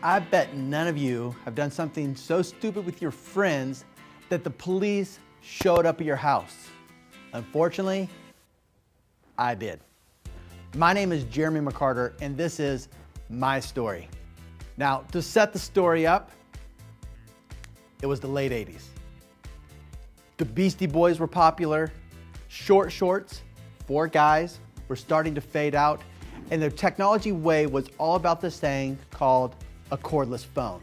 I bet none of you have done something so stupid with your friends that the police showed up at your house. Unfortunately, I did. My name is Jeremy McCarter, and this is my story. Now, to set the story up, it was the late 80s. The Beastie Boys were popular, short shorts for guys were starting to fade out, and the technology way was all about this thing called a cordless phone.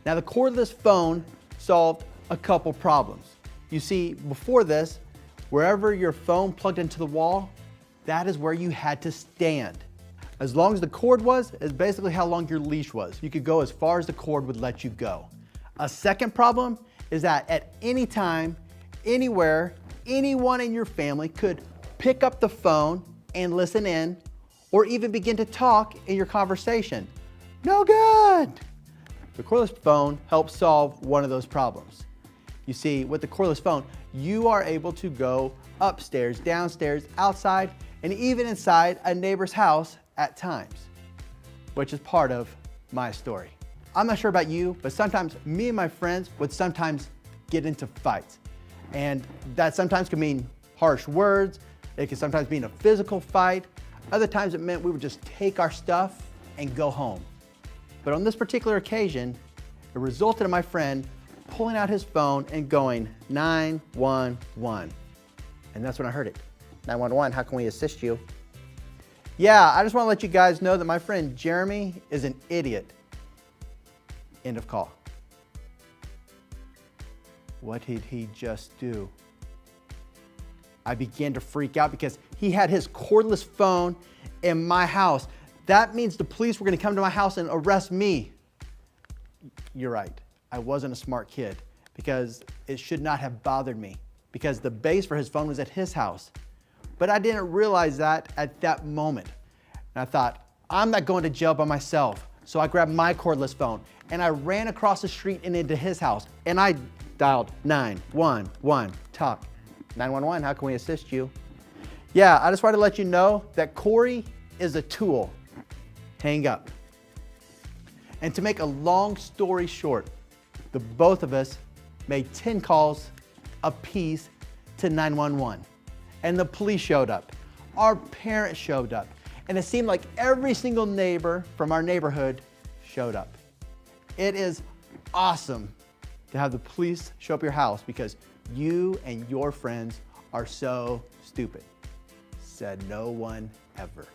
Now, the cordless phone solved a couple problems. You see, before this, wherever your phone plugged into the wall, that is where you had to stand. As long as the cord was, is basically how long your leash was. You could go as far as the cord would let you go. A second problem is that at any time, anywhere, anyone in your family could pick up the phone and listen in, or even begin to talk in your conversation. No good! The cordless phone helps solve one of those problems. You see, with the cordless phone, you are able to go upstairs, downstairs, outside, and even inside a neighbor's house at times, which is part of my story. I'm not sure about you, but sometimes me and my friends would sometimes get into fights. And that sometimes could mean harsh words. It could sometimes mean a physical fight. Other times it meant we would just take our stuff and go home. But on this particular occasion, it resulted in my friend pulling out his phone and going 911. And that's when I heard it. 911, how can we assist you? Yeah, I just want to let you guys know that my friend Jeremy is an idiot. End of call. What did he just do? I began to freak out because he had his cordless phone in my house. That means the police were going to come to my house and arrest me. You're right. I wasn't a smart kid because it should not have bothered me because the base for his phone was at his house. But I didn't realize that at that moment. And I thought, I'm not going to jail by myself. So I grabbed my cordless phone and I ran across the street and into his house and I dialed 911, talk. 911, how can we assist you? Yeah, I just wanted to let you know that Corey is a tool. Hang up. And to make a long story short, the both of us made 10 calls apiece to 911. And the police showed up. Our parents showed up. And it seemed like every single neighbor from our neighborhood showed up. It is awesome to have the police show up at your house because you and your friends are so stupid. Said no one ever.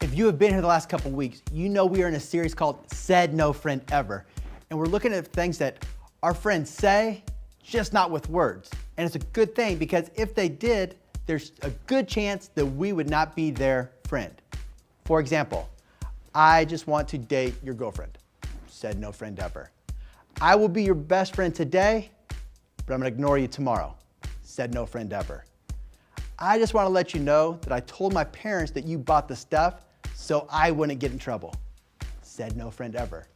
If you have been here the last couple weeks, you know we are in a series called Said No Friend Ever. And we're looking at things that our friends say, just not with words. And it's a good thing because if they did, there's a good chance that we would not be their friend. For example, I just want to date your girlfriend. Said no friend ever. I will be your best friend today, but I'm gonna ignore you tomorrow. Said no friend ever. I just want to let you know that I told my parents that you bought the stuff so I wouldn't get in trouble. Said no friend ever.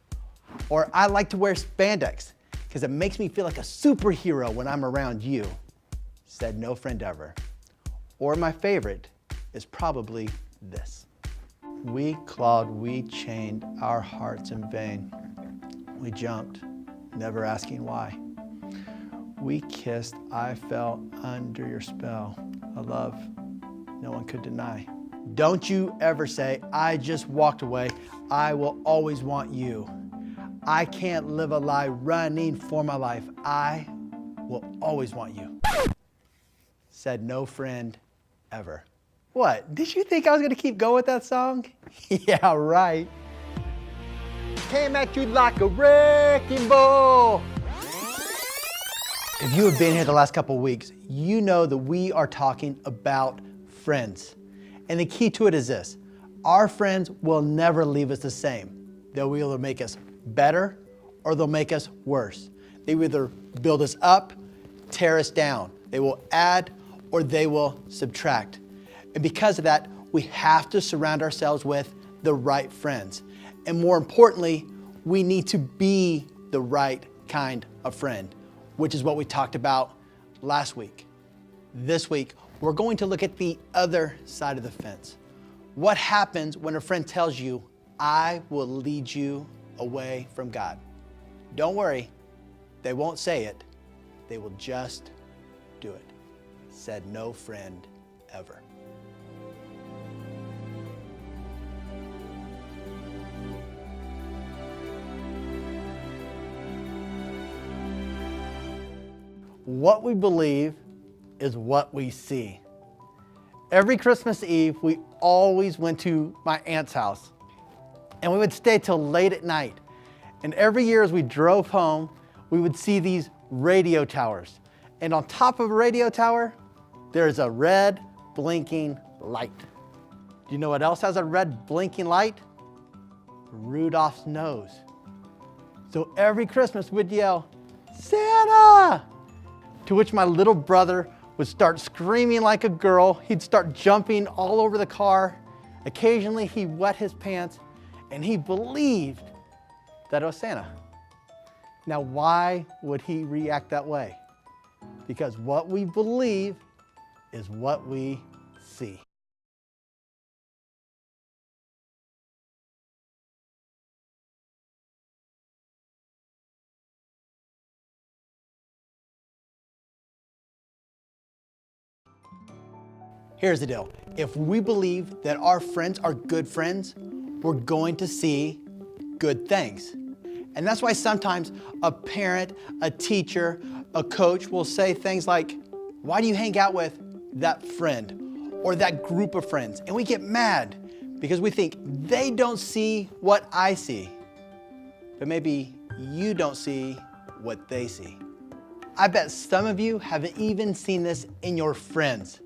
Or I like to wear spandex because it makes me feel like a superhero when I'm around you. Said no friend ever. Or my favorite is probably this. We clawed, we chained our hearts in vain. We jumped, never asking why. We kissed, I fell under your spell. A love no one could deny. Don't you ever say, I just walked away. I will always want you. I can't live a lie running for my life. I will always want you. Said no friend ever. What, did you think I was gonna keep going with that song? Yeah, right. Came at you like a wrecking ball. If you have been here the last couple of weeks, you know that we are talking about friends. And the key to it is this. Our friends will never leave us the same. They'll either make us better or they'll make us worse. They will either build us up, tear us down. They will add or they will subtract. And because of that, we have to surround ourselves with the right friends. And more importantly, we need to be the right kind of friend, which is what we talked about last week. This week, we're going to look at the other side of the fence. What happens when a friend tells you, I will lead you away from God? Don't worry, they won't say it. They will just do it. Said no friend ever. What we believe is what we see. Every Christmas Eve, we always went to my aunt's house, and we would stay till late at night. And every year as we drove home, we would see these radio towers. And on top of a radio tower, there's a red blinking light. Do you know what else has a red blinking light? Rudolph's nose. So every Christmas we'd yell, Santa! To which my little brother would start screaming like a girl. He'd start jumping all over the car. Occasionally he'd wet his pants, and he believed that it was Santa. Now, why would he react that way? Because what we believe is what we see. Here's the deal. If we believe that our friends are good friends, we're going to see good things. And that's why sometimes a parent, a teacher, a coach will say things like, why do you hang out with that friend or that group of friends? And we get mad because we think they don't see what I see. But maybe you don't see what they see. I bet some of you haven't even seen this in your friends.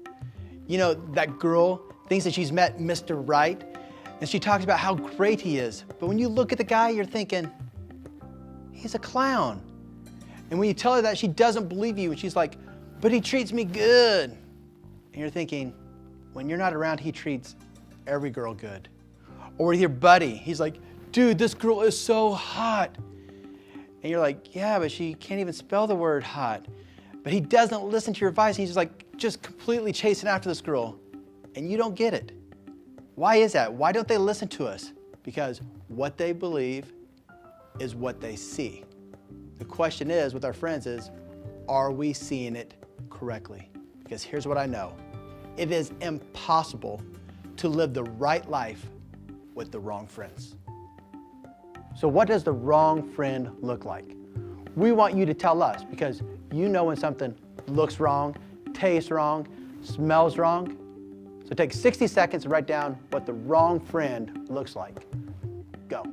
You know, that girl thinks that she's met Mr. Right, and she talks about how great he is. But when you look at the guy, you're thinking, he's a clown. And when you tell her that, she doesn't believe you, and she's like, but he treats me good. And you're thinking, when you're not around, he treats every girl good. Or with your buddy, he's like, dude, this girl is so hot. And you're like, yeah, but she can't even spell the word hot. But he doesn't listen to your advice. He's just completely chasing after this girl. And you don't get it. Why is that? Why don't they listen to us? Because what they believe is what they see. The question is, with our friends is, are we seeing it correctly? Because here's what I know. It is impossible to live the right life with the wrong friends. So what does the wrong friend look like? We want you to tell us, because you know when something looks wrong, tastes wrong, smells wrong. So take 60 seconds to write down what the wrong friend looks like. Go.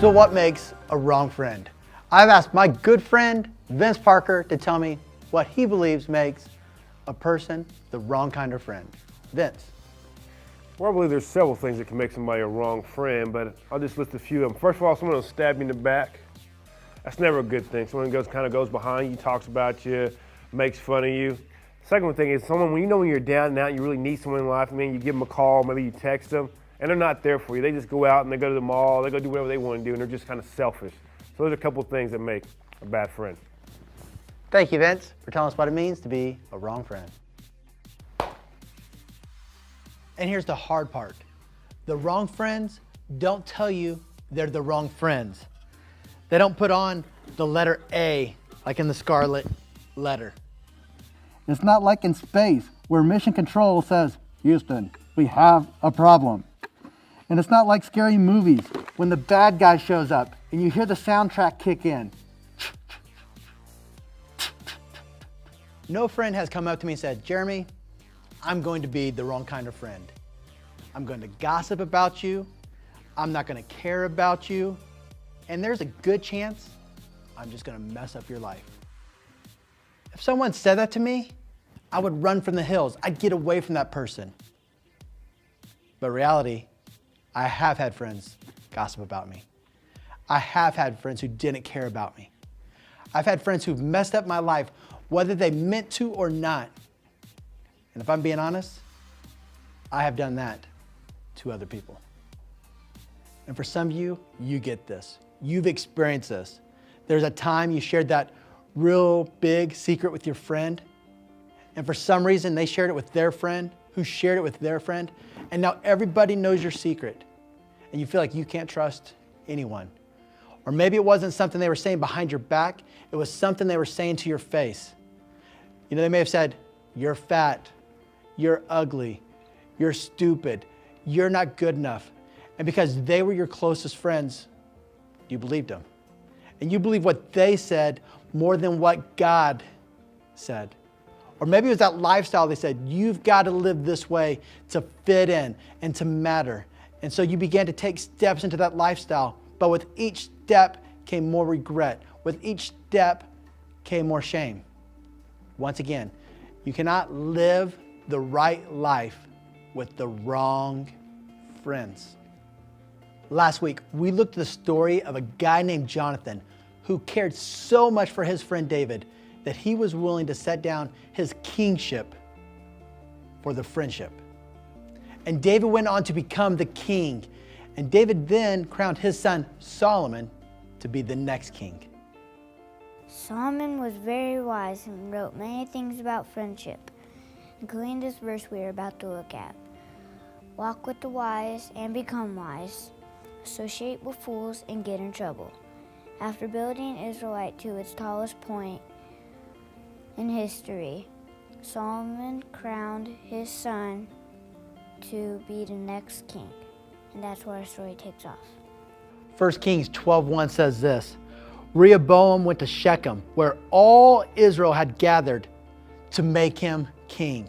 So what makes a wrong friend? I've asked my good friend, Vince Parker, to tell me what he believes makes a person the wrong kind of friend. Vince. Well, I believe there's several things that can make somebody a wrong friend, but I'll just list a few of them. First of all, someone will stab you in the back. That's never a good thing. Someone kind of goes behind you, talks about you, makes fun of you. Second thing is someone, when you're down and out, you really need someone in life, you give them a call, maybe you text them, and they're not there for you. They just go out and they go to the mall, they go do whatever they want to do, and they're just kind of selfish. So those are a couple of things that make a bad friend. Thank you, Vince, for telling us what it means to be a wrong friend. And here's the hard part. The wrong friends don't tell you they're the wrong friends. They don't put on the letter A like in the Scarlet Letter. It's not like in space where mission control says, Houston, we have a problem. And it's not like scary movies when the bad guy shows up and you hear the soundtrack kick in. No friend has come up to me and said, Jeremy, I'm going to be the wrong kind of friend. I'm going to gossip about you. I'm not going to care about you. And there's a good chance I'm just going to mess up your life. If someone said that to me, I would run from the hills. I'd get away from that person. But reality, I have had friends gossip about me. I have had friends who didn't care about me. I've had friends who've messed up my life, whether they meant to or not. And if I'm being honest, I have done that to other people. And for some of you, you get this. You've experienced this. There's a time you shared that real big secret with your friend, and for some reason they shared it with their friend, who shared it with their friend, and now everybody knows your secret, and you feel like you can't trust anyone. Or maybe it wasn't something they were saying behind your back, it was something they were saying to your face. You know, they may have said, you're fat, you're ugly, you're stupid, you're not good enough. And because they were your closest friends, you believed them. And you believed what they said more than what God said. Or maybe it was that lifestyle they said, you've got to live this way to fit in and to matter. And so you began to take steps into that lifestyle, but with each step came more regret. With each step came more shame. Once again, you cannot live the right life with the wrong friends. Last week, we looked at the story of a guy named Jonathan who cared so much for his friend David that he was willing to set down his kingship for the friendship. And David went on to become the king. And David then crowned his son Solomon to be the next king. Solomon was very wise and wrote many things about friendship, including this verse we are about to look at. Walk with the wise and become wise. Associate with fools and get in trouble. After building Israelite to its tallest point in history, Solomon crowned his son to be the next king. And that's where our story takes off. 1 Kings 12:1 says this, Rehoboam went to Shechem, where all Israel had gathered to make him king.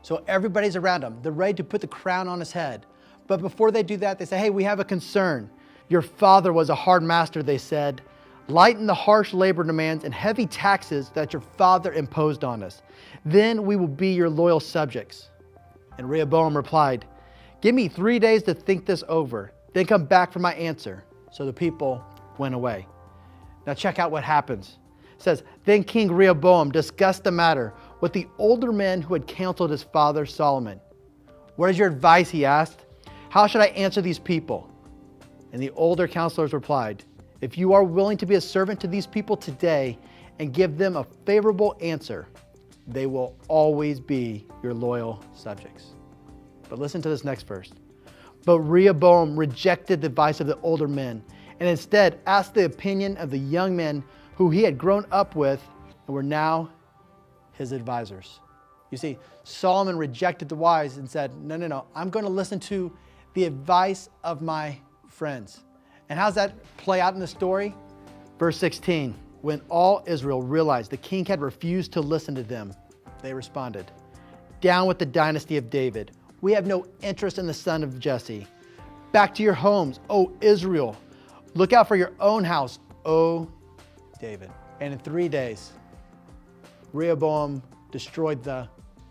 So everybody's around him. They're ready to put the crown on his head. But before they do that, they say, hey, we have a concern. Your father was a hard master, they said. Lighten the harsh labor demands and heavy taxes that your father imposed on us. Then we will be your loyal subjects. And Rehoboam replied, give me 3 days to think this over, then come back for my answer. So the people went away. Now check out what happens. It says, then King Rehoboam discussed the matter with the older men who had counseled his father Solomon. What is your advice, he asked. How should I answer these people? And the older counselors replied, if you are willing to be a servant to these people today and give them a favorable answer, they will always be your loyal subjects. But listen to this next verse. But Rehoboam rejected the advice of the older men and instead asked the opinion of the young men who he had grown up with and were now his advisors. You see, Solomon rejected the wise and said, no, I'm going to listen to the advice of my friends. And how's that play out in the story? Verse 16, when all Israel realized the king had refused to listen to them, they responded, down with the dynasty of David. We have no interest in the son of Jesse. Back to your homes, O Israel. Look out for your own house, O David. And in 3 days, Rehoboam destroyed the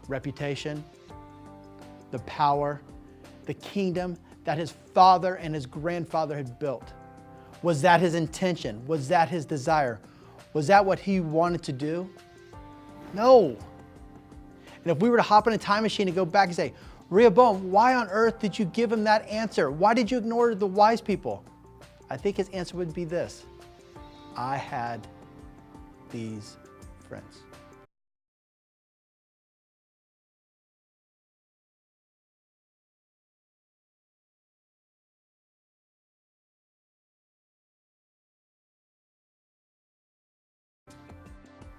reputation, the power, the kingdom that his father and his grandfather had built. Was that his intention? Was that his desire? Was that what he wanted to do? No. And if we were to hop in a time machine and go back and say, Rehoboam, why on earth did you give him that answer? Why did you ignore the wise people? I think his answer would be this: I had these friends.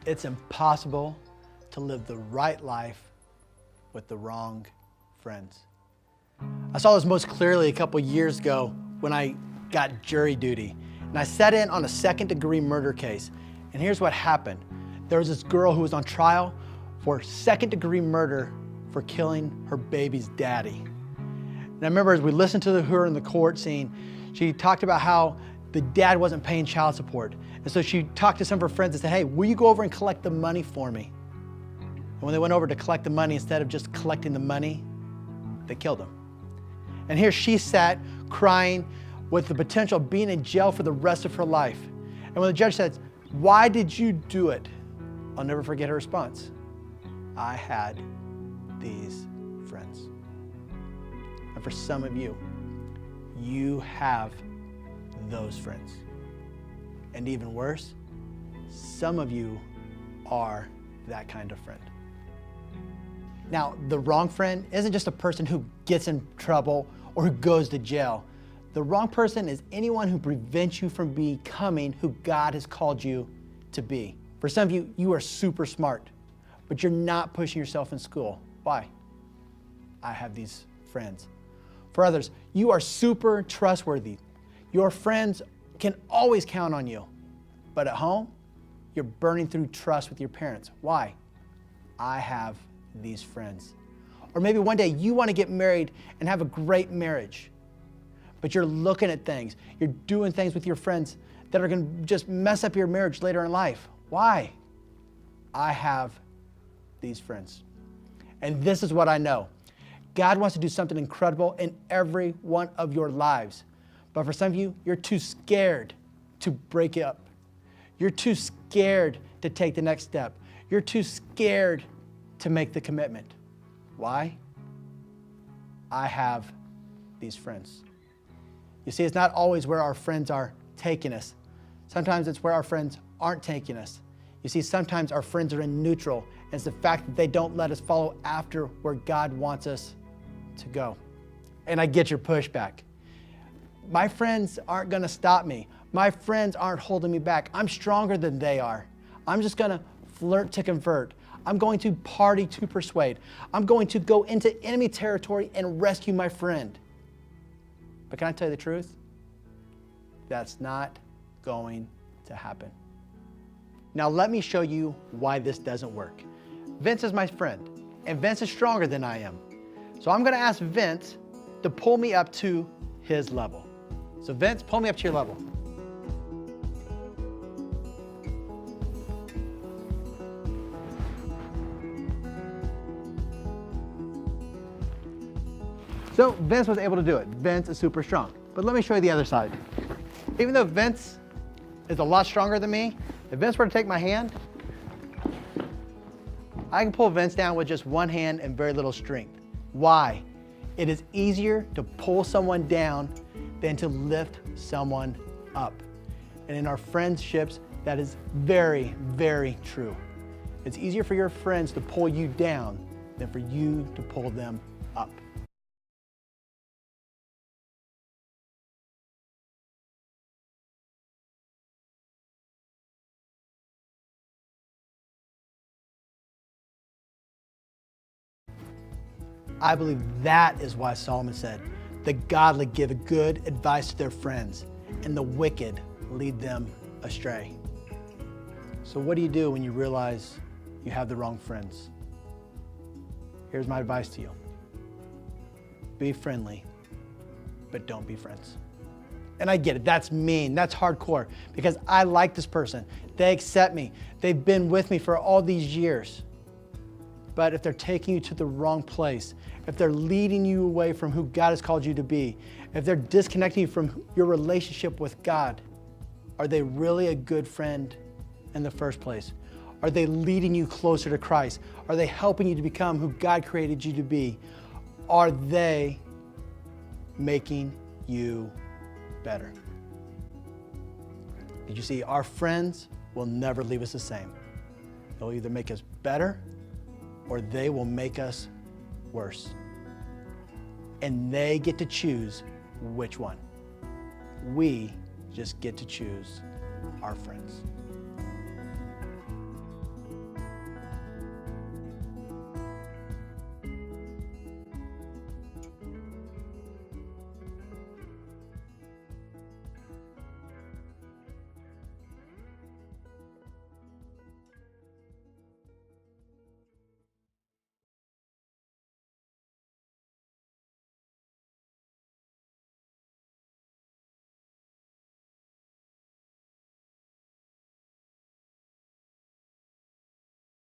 It's impossible to live the right life with the wrong friends. I saw this most clearly a couple years ago when I got jury duty. And I sat in on a second-degree murder case. And here's what happened. There was this girl who was on trial for second-degree murder for killing her baby's daddy. And I remember as we listened to her in the court scene, she talked about how the dad wasn't paying child support. And so she talked to some of her friends and said, hey, will you go over and collect the money for me? And when they went over to collect the money, instead of just collecting the money, they killed him. And here she sat crying with the potential of being in jail for the rest of her life. And when the judge said, why did you do it? I'll never forget her response. I had these friends. And for some of you, you have those friends. And even worse, some of you are that kind of friend. Now, the wrong friend isn't just a person who gets in trouble or who goes to jail. The wrong person is anyone who prevents you from becoming who God has called you to be. For some of you, you are super smart, but you're not pushing yourself in school. Why? I have these friends. For others, you are super trustworthy. Your friends can always count on you. But at home, you're burning through trust with your parents. Why? I have these friends. Or maybe one day you want to get married and have a great marriage, but you're looking at things, you're doing things with your friends that are going to just mess up your marriage later in life. Why? I have these friends. And this is what I know. God wants to do something incredible in every one of your lives. But for some of you, you're too scared to break it up. You're too scared to take the next step. You're too scared to make the commitment. Why? I have these friends. You see, it's not always where our friends are taking us. Sometimes it's where our friends aren't taking us. You see, sometimes our friends are in neutral, and it's the fact that they don't let us follow after where God wants us to go. And I get your pushback. My friends aren't going to stop me. My friends aren't holding me back. I'm stronger than they are. I'm just going to flirt to convert. I'm going to party to persuade. I'm going to go into enemy territory and rescue my friend. But can I tell you the truth? That's not going to happen. Now let me show you why this doesn't work. Vince is my friend, and Vince is stronger than I am. So I'm going to ask Vince to pull me up to his level. So Vince, pull me up to your level. So Vince was able to do it. Vince is super strong. But let me show you the other side. Even though Vince is a lot stronger than me, if Vince were to take my hand, I can pull Vince down with just one hand and very little strength. Why? It is easier to pull someone down than to lift someone up. And in our friendships, that is very, very true. It's easier for your friends to pull you down than for you to pull them up. I believe that is why Solomon said, the godly give good advice to their friends, and the wicked lead them astray. So what do you do when you realize you have the wrong friends? Here's my advice to you. Be friendly, but don't be friends. And I get it, that's mean, that's hardcore, because I like this person. They accept me. They've been with me for all these years. But if they're taking you to the wrong place, if they're leading you away from who God has called you to be, if they're disconnecting you from your relationship with God, are they really a good friend in the first place? Are they leading you closer to Christ? Are they helping you to become who God created you to be? Are they making you better? Did you see, our friends will never leave us the same. They'll either make us better or they will make us worse. And they get to choose which one. We just get to choose our friends.